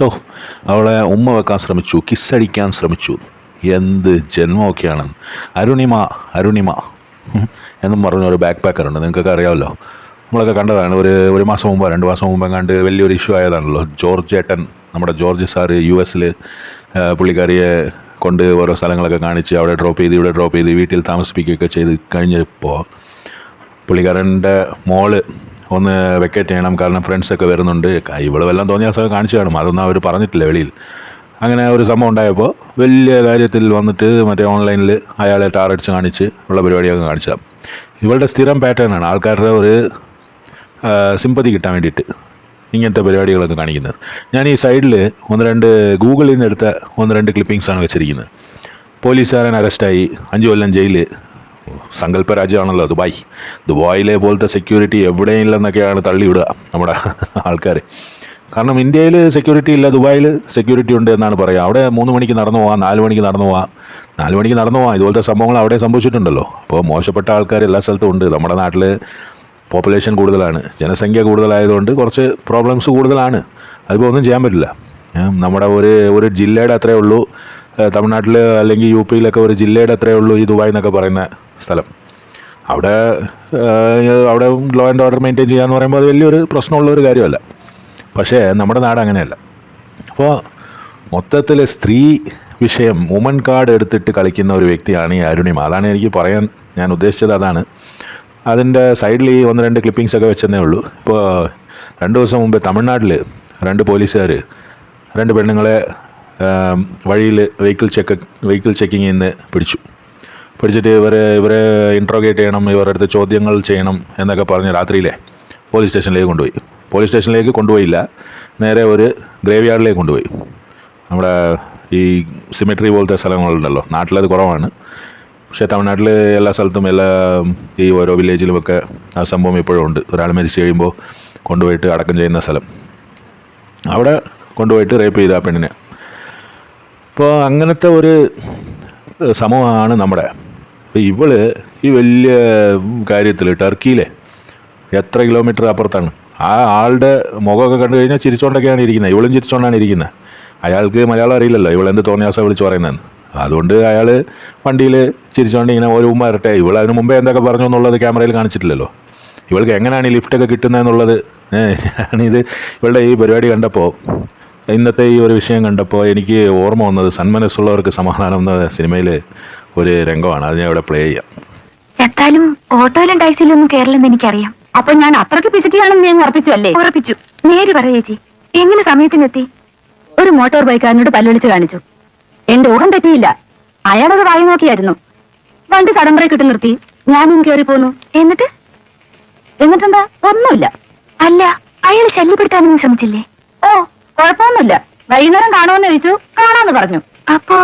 ഓ, അവളെ ഉമ്മ വെക്കാൻ ശ്രമിച്ചു, കിസ്സടിക്കാൻ ശ്രമിച്ചു. എന്ത് ജന്മമൊക്കെയാണ്. അരുണിമ അരുണിമ എന്നും പറഞ്ഞ ഒരു ബാക്ക് പാക്കറുണ്ട്, നിങ്ങൾക്കൊക്കെ അറിയാമല്ലോ. നമ്മളൊക്കെ കണ്ടതാണ്. ഒരു മാസം മുമ്പ് 2 മാസം മുമ്പ് കണ്ട് വലിയൊരു ഇഷ്യൂ ആയതാണല്ലോ. ജോർജ് ഏട്ടൻ, നമ്മുടെ ജോർജ് സാറ് US പുള്ളിക്കാരിയെ കൊണ്ട് ഓരോ സ്ഥലങ്ങളൊക്കെ കാണിച്ച് അവിടെ ഡ്രോപ്പ് ചെയ്ത് ഇവിടെ ഡ്രോപ്പ് ചെയ്ത് വീട്ടിൽ താമസിപ്പിക്കുകയൊക്കെ ചെയ്ത് കഴിഞ്ഞപ്പോൾ പുള്ളിക്കാരൻ്റെ മോള് ഒന്ന് വെക്കേറ്റ് ചെയ്യണം, കാരണം ഫ്രണ്ട്സൊക്കെ വരുന്നുണ്ട്. ഇവിടെ വല്ലതും തോന്നിയ ദിവസമൊക്കെ കാണിച്ചു കാണും, അതൊന്നും അവർ പറഞ്ഞിട്ടില്ല വെളിയിൽ. അങ്ങനെ ഒരു സംഭവം ഉണ്ടായപ്പോൾ വലിയ കാര്യത്തിൽ വന്നിട്ട് മറ്റേ ഓൺലൈനിൽ അയാളെ ടാറടിച്ച് കാണിച്ച് ഉള്ള പരിപാടിയൊക്കെ കാണിച്ചതാണ്. ഇവളുടെ സ്ഥിരം പാറ്റേണാണ് ആൾക്കാരുടെ ഒരു സിമ്പതി കിട്ടാൻ വേണ്ടിയിട്ട് ഇങ്ങനത്തെ പരിപാടികളൊക്കെ കാണിക്കുന്നത്. ഞാൻ ഈ സൈഡിൽ ഗൂഗിളിൽ നിന്ന് എടുത്ത 1-2 ക്ലിപ്പിങ്സാണ് വെച്ചിരിക്കുന്നത്. പോലീസുകാരൻ അറസ്റ്റായി, 5 കൊല്ലം ജയില്. സങ്കല്പ രാജ്യമാണല്ലോ ദുബായിലെ പോലത്തെ സെക്യൂരിറ്റി എവിടെയില്ലെന്നൊക്കെയാണ് തള്ളിവിടുക നമ്മുടെ ആൾക്കാർ. കാരണം ഇന്ത്യയിൽ സെക്യൂരിറ്റി ഇല്ല, ദുബായിൽ സെക്യൂരിറ്റി ഉണ്ട് എന്നാണ് പറയുക. അവിടെ 3 മണിക്ക് നടന്നു പോവാം, 4 മണിക്ക് നടന്നു പോവാം. ഇതുപോലത്തെ സംഭവങ്ങൾ അവിടെ സംഭവിച്ചിട്ടുണ്ടല്ലോ. അപ്പോൾ മോശപ്പെട്ട ആൾക്കാർ എല്ലാ സ്ഥലത്തും ഉണ്ട്. നമ്മുടെ നാട്ടിൽ പോപ്പുലേഷൻ കൂടുതലാണ്, ജനസംഖ്യ കൂടുതലായതുകൊണ്ട് കുറച്ച് പ്രോബ്ലംസ് കൂടുതലാണ്. അതിപ്പോൾ ഒന്നും ചെയ്യാൻ പറ്റില്ല. നമ്മുടെ ഒരു ജില്ലയുടെ അത്രയേ ഉള്ളൂ തമിഴ്നാട്ടിൽ അല്ലെങ്കിൽ UP-യിലൊക്കെ ഒരു ജില്ലയുടെ അത്രയേ ഉള്ളൂ ഈ ദുബായ് എന്നൊക്കെ പറയുന്ന സ്ഥലം. അവിടെ ലോ ആൻഡ് ഓർഡർ മെയിൻറ്റെയിൻ ചെയ്യാന്ന് പറയുമ്പോൾ അത് വലിയൊരു പ്രശ്നമുള്ള ഒരു കാര്യമല്ല. പക്ഷേ നമ്മുടെ നാട് അങ്ങനെയല്ല. അപ്പോൾ മൊത്തത്തിൽ സ്ത്രീ വിഷയം, വുമൺ കാർഡ് എടുത്തിട്ട് കളിക്കുന്ന ഒരു വ്യക്തിയാണ് ഈ അരുണിമ. അതാണ് എനിക്ക് പറയാൻ ഞാൻ ഉദ്ദേശിച്ചത്. അതാണ് അതിൻ്റെ സൈഡിൽ ഈ 1-2 ക്ലിപ്പിങ്സൊക്കെ വെച്ചെന്നേ ഉള്ളൂ. ഇപ്പോൾ 2 ദിവസം മുമ്പ് തമിഴ്നാട്ടിൽ 2 പോലീസുകാർ 2 പെണ്ണുങ്ങളെ വഴിയിൽ വെഹിക്കിൾ ചെക്കിങ്ങിൽ നിന്ന് പിടിച്ചിട്ട് ഇവരെ ഇൻട്രോഗേറ്റ് ചെയ്യണം, ഇവരുടെ അടുത്ത് ചോദ്യങ്ങൾ ചെയ്യണം എന്നൊക്കെ പറഞ്ഞ് രാത്രിയിലെ പോലീസ് സ്റ്റേഷനിലേക്ക് കൊണ്ടുപോയില്ല, നേരെ ഒരു ഗ്രേവ് യാർഡിലേക്ക് കൊണ്ടുപോയി. നമ്മുടെ ഈ സിമെട്രി പോലത്തെ സ്ഥലങ്ങളുണ്ടല്ലോ, നാട്ടിലത് കുറവാണ്. പക്ഷേ തമിഴ്നാട്ടിൽ എല്ലാ സ്ഥലത്തും ഈ ഓരോ വില്ലേജിലുമൊക്കെ ആ സംഭവം ഇപ്പോഴും ഉണ്ട്. ഒരാൾ മരിച്ചു കഴിയുമ്പോൾ കൊണ്ടുപോയിട്ട് അടക്കം ചെയ്യുന്ന സ്ഥലം, അവിടെ കൊണ്ടുപോയിട്ട് റേപ്പ് ചെയ്ത ആ പെണ്ണിനെ. അപ്പോൾ അങ്ങനത്തെ ഒരു സമൂഹമാണ് നമ്മുടെ. ഇവള് ഈ വലിയ കാര്യത്തിൽ ടർക്കിയിലെ എത്ര കിലോമീറ്റർ അപ്പുറത്താണ്. ആ ആളുടെ മുഖമൊക്കെ കണ്ടു കഴിഞ്ഞാൽ ചിരിച്ചുകൊണ്ടൊക്കെയാണ് ഇരിക്കുന്നത്. ഇവളും ചിരിച്ചുകൊണ്ടാണ് ഇരിക്കുന്നത്. അയാൾക്ക് മലയാളം അറിയില്ലല്ലോ, ഇവളെന്ത് തോന്നിയാസം വിളിച്ച് പറയുന്നതെന്ന്. അതുകൊണ്ട് അയാൾ വണ്ടിയിൽ ചിരിച്ചുകൊണ്ട് ഇങ്ങനെ ഒരു ഉമ്മ ഇരട്ടെ. ഇവൾ അതിന് മുമ്പേ എന്തൊക്കെ പറഞ്ഞു എന്നുള്ളത് ക്യാമറയിൽ കാണിച്ചിട്ടില്ലല്ലോ. ഇവൾക്ക് എങ്ങനെയാണ് ഈ ലിഫ്റ്റൊക്കെ കിട്ടുന്നതെന്നുള്ളത് ഇവളുടെ ഈ പരിപാടി കണ്ടപ്പോൾ, ഇന്നത്തെ ഈ ഒരു വിഷയം കണ്ടപ്പോൾ എനിക്ക് ഓർമ്മ വന്നത് സന്മനസ്സുള്ളവർക്ക് സമാധാനം എന്ന സിനിമയിൽ ഒരു രംഗമാണ്. അത് ഞാൻ ഇവിടെ പ്ലേ ചെയ്യാം. ചത്താലും ഓട്ടോയിലും ടാക്സിയിലൊന്നും കേരളമെന്ന് എനിക്കറിയാം. അപ്പൊ ഞാൻ അത്രയ്ക്ക് പിസിറ്റിയാണെന്ന് ഞാൻ ഉറപ്പിച്ചു. നേര് പറ ചേച്ചി, എങ്ങനെ സമയത്തിനെത്തി? ഒരു മോട്ടോർ ബൈക്കാരനോട് പല്ലുവിളിച്ച് കാണിച്ചു. എന്റെ ഊഹം തെറ്റിയില്ല, അയാളത് വായി നോക്കിയായിരുന്നു. വണ്ടി സഡൻ ബ്രേക്ക് ഇട്ട് നിർത്തി, ഞാനും കയറി പോന്നു. എന്നിട്ടെന്താ? ഒന്നുമില്ല. അല്ല, അയാൾ ശല്യപ്പെടുത്താനൊന്നും ശ്രമിച്ചില്ലേ? ഓ, കുഴപ്പമൊന്നുമില്ല. വൈകുന്നേരം കാണുമെന്ന് ചോദിച്ചു, കാണാന്ന് പറഞ്ഞു. അപ്പോ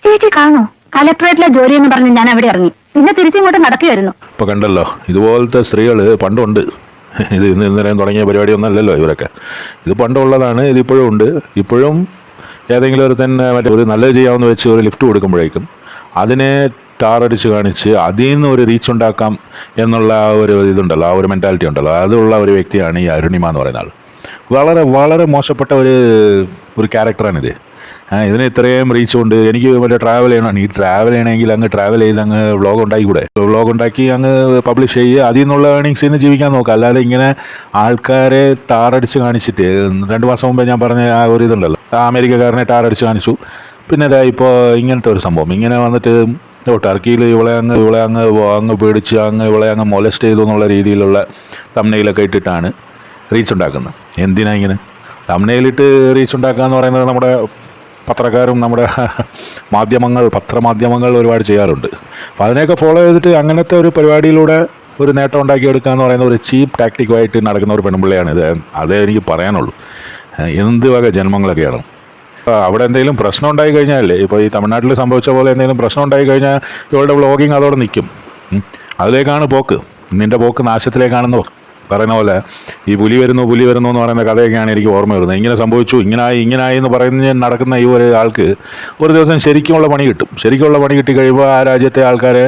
ചേച്ചി കാണോ? കലക്ടറേറ്റിലെ ജോലി എന്ന് പറഞ്ഞ് ഞാൻ അവിടെ ഇറങ്ങി, പിന്നെ തിരിച്ചിങ്ങോട്ട് നടക്കുകയായിരുന്നു. ഇപ്പൊ കണ്ടല്ലോ, ഇതുപോലത്തെ സ്ത്രീകൾ പണ്ടുണ്ട്. ഇത് ഇന്നേരം തുടങ്ങിയ പരിപാടിയൊന്നല്ലല്ലോ ഇവരൊക്കെ. ഇത് പണ്ടുള്ളതാണ്, ഇതിപ്പോഴും ഉണ്ട്. ഇപ്പോഴും ഏതെങ്കിലും ഒരു തന്നെ ഒരു നല്ലത് ചെയ്യാമെന്ന് വെച്ച് ഒരു ലിഫ്റ്റ് കൊടുക്കുമ്പോഴേക്കും അതിനെ ടാറടിച്ച് കാണിച്ച് അതിൽ നിന്ന് ഒരു റീച്ച് ഉണ്ടാക്കാം എന്നുള്ള ഒരു ഇതുണ്ടല്ലോ, ആ ഒരു മെൻറ്റാലിറ്റി ഉണ്ടല്ലോ, അതുള്ള ഒരു വ്യക്തിയാണ് ഈ അരുണിമ എന്ന് പറയുന്ന ആൾ. വളരെ വളരെ മോശപ്പെട്ട ഒരു ക്യാരക്ടറാണിത്. ഇതിന് ഇത്രയും റീച്ച് കൊണ്ട് എനിക്ക് മറ്റേ ട്രാവൽ ചെയ്യണം. ഈ ട്രാവൽ ചെയ്യണമെങ്കിൽ അങ്ങ് ട്രാവൽ ചെയ്ത് അങ്ങ് വ്ളോഗ് ഉണ്ടാക്കി അങ്ങ് പബ്ലിഷ് ചെയ്യുക, അതിൽ നിന്നുള്ള ഏർണിങ്സിൽ നിന്ന് ജീവിക്കാൻ നോക്കുക. അല്ലാതെ ഇങ്ങനെ ആൾക്കാരെ ടാറടിച്ച് കാണിച്ചിട്ട് 2 മാസം മുമ്പേ ഞാൻ പറഞ്ഞ ആ ഒരു ഇതുണ്ടല്ലോ, ആ അമേരിക്കക്കാരനെ ടാറടിച്ച് കാണിച്ചു. പിന്നെ ഇപ്പോൾ ഇങ്ങനത്തെ ഒരു സംഭവം ഇങ്ങനെ വന്നിട്ട് ടർക്കിയിൽ ഇവളെ അങ്ങ് പേടിച്ച് ഇവളെ അങ്ങ് മൊലസ്റ്റ് ചെയ്തു എന്നുള്ള രീതിയിലുള്ള തംബ്നെയിലൊക്കെ ഇട്ടിട്ടാണ് റീച്ച് ഉണ്ടാക്കുന്നത്. എന്തിനാ ഇങ്ങനെ തംബ്നെയിലിട്ട് റീച്ച് ഉണ്ടാക്കുക എന്ന് പറയുന്നത് നമ്മുടെ പത്രക്കാരും നമ്മുടെ പത്രമാധ്യമങ്ങൾ ഒരുപാട് ചെയ്യാറുണ്ട്. അപ്പോൾ അതിനെയൊക്കെ ഫോളോ ചെയ്തിട്ട് അങ്ങനത്തെ ഒരു പരിപാടിയിലൂടെ ഒരു നേട്ടം ഉണ്ടാക്കിയെടുക്കുക എന്ന് പറയുന്ന ഒരു ചീപ്പ് ടാക്ടിക്കുമായിട്ട് നടക്കുന്ന ഒരു പെൺപിള്ളയാണ് ഇത്. അതേ എനിക്ക് പറയാനുള്ളൂ. എന്ത് വക ജന്മങ്ങളൊക്കെയാണ്. അവിടെ എന്തെങ്കിലും പ്രശ്നം ഉണ്ടായി കഴിഞ്ഞാലേ, ഇപ്പോൾ ഈ തമിഴ്നാട്ടിൽ സംഭവിച്ച പോലെ എന്തെങ്കിലും പ്രശ്നം ഉണ്ടായി കഴിഞ്ഞാൽ ഇവളുടെ വ്ളോഗിങ് അതോടെ നിൽക്കും. അതിലേക്കാണ് പോക്ക്. നിൻ്റെ പോക്ക് നാശത്തിലേക്കാണെന്ന് പറയുന്ന പോലെ ഈ പുലി വരുന്നു എന്ന് പറയുന്ന കഥയൊക്കെയാണ് എനിക്ക് ഓർമ്മ വരുന്നത്. ഇങ്ങനെ സംഭവിച്ചു, ഇങ്ങനായി എന്ന് പറഞ്ഞ് നടക്കുന്ന ഈ ഒരു ആൾക്ക് ഒരു ദിവസം ശരിക്കുമുള്ള പണി കിട്ടി കഴിയുമ്പോൾ ആ രാജ്യത്തെ ആൾക്കാരെ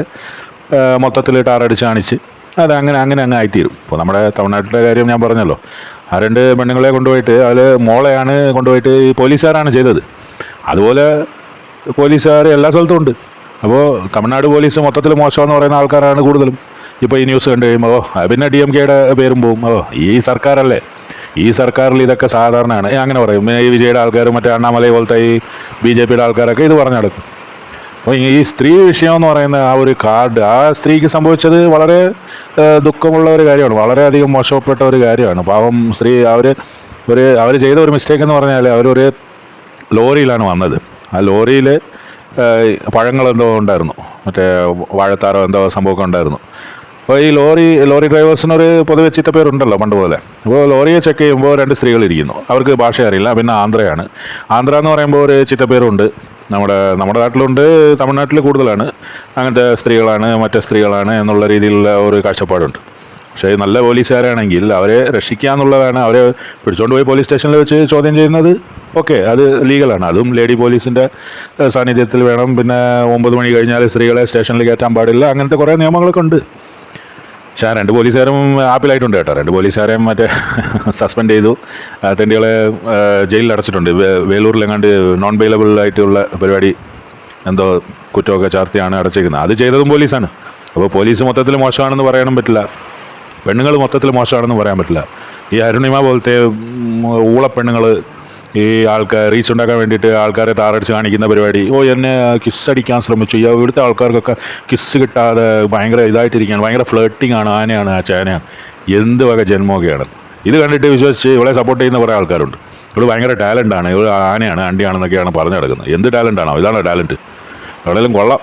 മൊത്തത്തിൽ ടാറടിച്ച് കാണിച്ച് അത് അങ്ങനെ ആയിത്തീരും. ഇപ്പോൾ നമ്മുടെ തമിഴ്നാട്ടിലെ കാര്യം ഞാൻ പറഞ്ഞല്ലോ, ആ 2 പെണ്ണുങ്ങളെ കൊണ്ടുപോയിട്ട് അതിൽ മോളെയാണ് കൊണ്ടുപോയിട്ട് ഈ പോലീസുകാരാണ് ചെയ്തത്. അതുപോലെ പോലീസുകാർ എല്ലാ സ്ഥലത്തും ഉണ്ട്. അപ്പോൾ തമിഴ്നാട് പോലീസ് മൊത്തത്തിൽ മോശമെന്ന് പറയുന്ന ആൾക്കാരാണ് കൂടുതലും. ഇപ്പോൾ ഈ ന്യൂസ് കണ്ടു കഴിയുമ്പോൾ പിന്നെ DMKയുടെ പേരും പോവും. ഈ സർക്കാരല്ലേ, ഈ സർക്കാരിൽ ഇതൊക്കെ സാധാരണയാണ് അങ്ങനെ പറയും. ഈ വിജയുടെ ആൾക്കാർ മറ്റേ അണ്ണാമലൈ പോലത്തെ ഈ BJPയുടെ ആൾക്കാരൊക്കെ ഇത് പറഞ്ഞു നടക്കും. അപ്പോൾ ഈ സ്ത്രീ വിഷയം എന്ന് പറയുന്ന ആ ഒരു കാർഡ്, ആ സ്ത്രീക്ക് സംഭവിച്ചത് വളരെ ദുഃഖമുള്ള ഒരു കാര്യമാണ്, വളരെയധികം മോശപ്പെട്ട ഒരു കാര്യമാണ്. പാവം സ്ത്രീ അവർ ചെയ്ത ഒരു മിസ്റ്റേക്ക് എന്ന് പറഞ്ഞാൽ അവരൊരു ലോറിയിലാണ് വന്നത്. ആ ലോറിയിൽ പഴങ്ങളെന്തോ ഉണ്ടായിരുന്നു, മറ്റേ വാഴത്താറോ എന്തോ സംഭവമൊക്കെ ഉണ്ടായിരുന്നു. അപ്പോൾ ഈ ലോറി ഡ്രൈവേഴ്സിനൊരു പൊതുവെ ചീത്തപ്പേരുണ്ടല്ലോ പണ്ട് പോലെ. അപ്പോൾ ലോറിയെ ചെക്ക് ചെയ്യുമ്പോൾ 2 സ്ത്രീകളിരിക്കുന്നു. അവർക്ക് ഭാഷ അറിയില്ല, പിന്നെ ആന്ധ്രയാണ്. ആന്ധ്ര എന്ന് പറയുമ്പോൾ ഒരു ചീത്തപ്പേരുണ്ട്. നമ്മുടെ നാട്ടിലുണ്ട്, തമിഴ്നാട്ടിൽ കൂടുതലാണ്. അങ്ങനത്തെ സ്ത്രീകളാണ്, മറ്റേ സ്ത്രീകളാണ് എന്നുള്ള രീതിയിലുള്ള ഒരു കാഴ്ചപ്പാടുണ്ട്. പക്ഷേ നല്ല പോലീസുകാരാണെങ്കിൽ അവരെ രക്ഷിക്കുക എന്നുള്ളതാണ്. അവരെ പിടിച്ചുകൊണ്ട് പോയി പോലീസ് സ്റ്റേഷനിൽ വെച്ച് ചോദ്യം ചെയ്യുന്നത് ഓക്കെ, അത് ലീഗലാണ്. അതും ലേഡി പോലീസിൻ്റെ സാന്നിധ്യത്തിൽ വേണം. പിന്നെ 9 മണി കഴിഞ്ഞാൽ സ്ത്രീകളെ സ്റ്റേഷനിൽ കയറ്റാൻ പാടില്ല. അങ്ങനത്തെ കുറേ നിയമങ്ങളൊക്കെ ഉണ്ട്. പക്ഷേ 2 പോലീസുകാരും ആപ്പിലായിട്ടുണ്ട് കേട്ടോ. 2 പോലീസുകാരെയും മറ്റേ സസ്പെൻഡ് ചെയ്തു, തെണ്ടികളെ ജയിലിൽ അടച്ചിട്ടുണ്ട്. വേലൂരിലെങ്ങാണ്ട് നോൺ ബെയിലബിൾ ആയിട്ടുള്ള പരിപാടി എന്തോ കുറ്റമൊക്കെ ചാർത്തിയാണ് അടച്ചിരിക്കുന്നത്. അത് ചെയ്തതും പോലീസാണ്. അപ്പോൾ പോലീസ് മൊത്തത്തിൽ മോശമാണെന്ന് പറയാനും പറ്റില്ല, പെണ്ണുങ്ങൾ മൊത്തത്തിൽ മോശമാണെന്ന് പറയാൻ പറ്റില്ല. ഈ അരുണിമ പോലത്തെ ഊളപ്പെണ്ണുങ്ങൾ ഈ ആൾക്കാർ റീച്ച് ഉണ്ടാക്കാൻ വേണ്ടിയിട്ട് ആൾക്കാരെ താറടിച്ച് കാണിക്കുന്ന പരിപാടി, എന്നെ കിസ്സടിക്കാൻ ശ്രമിച്ചു, ഇവിടുത്തെ ആൾക്കാർക്കൊക്കെ കിസ്സ് കിട്ടാതെ ഭയങ്കര ഇതായിട്ടിരിക്കുകയാണ്, ഭയങ്കര ഫ്ലേട്ടിങ് ആണ്, ആനയാണ്, ആ ചേനയാണ്, എന്ത് വക ജന്മമൊക്കെയാണ്. ഇത് കണ്ടിട്ട് വിശ്വസിച്ച് ഇവളെ സപ്പോർട്ട് ചെയ്യുന്ന കുറേ ആൾക്കാരുണ്ട്. ഇവൾ ഭയങ്കര ടാലൻ്റാണ്, ഇവൾ ആനയാണ്, അണ്ടിയാണെന്നൊക്കെയാണ് പറഞ്ഞു നടക്കുന്നത്. എന്ത് ടാലൻ്റാണോ? ഇതാണോ ടാലൻറ്റ്? എവിടെയെങ്കിലും കൊള്ളാം.